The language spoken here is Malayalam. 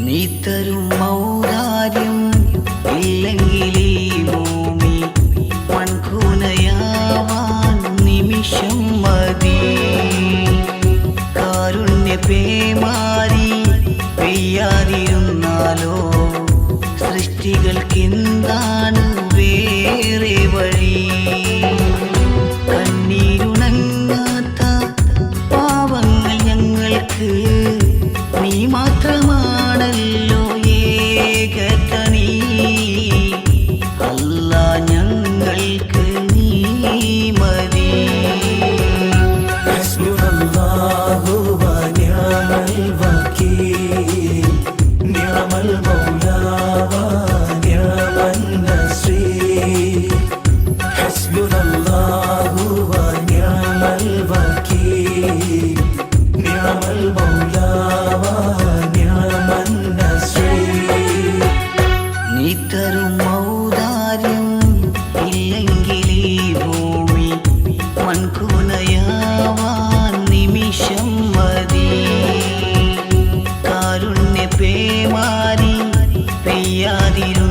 നീ തരും ഔദാര്യം ഇല്ലെങ്കിലീ ഭൂമി മൺകൂനയാവാൻ നിമിഷം മതി. കാരുണ്യ പേമാരി പെയ്യാതിരുന്നാലോ സൃഷ്ടികൾക്കെന്താണ് വേറെ വഴി? കണ്ണീരുണങ്ങാത്ത പാവങ്ങൾ ഞങ്ങൾക്ക് നീ മാത്രമാണല്ലോ ഏകതനീ. അല്ലാ ഞങ്ങൾക്ക് നീ മതി. ഹസ്ബുനല്ലാഹു വ നിഅമൽ വകീൽ നിഅമൽ മൗലാ വ നിഅമൻ നസീർ. ഹസ്ബുനല്ലാഹു വ നിഅമൽ വകീൽ നിഅമൽ മൗലാ വ നിഅമൻ നസീർ. നീ തരും ഔദാര്യം ഇല്ലെങ്കിലീ ഭൂമി മൺകൂനയാവാൻ നിമിഷം മതി. കാരുണ്യ പേമാരി പെയ്യാതിരുന്നു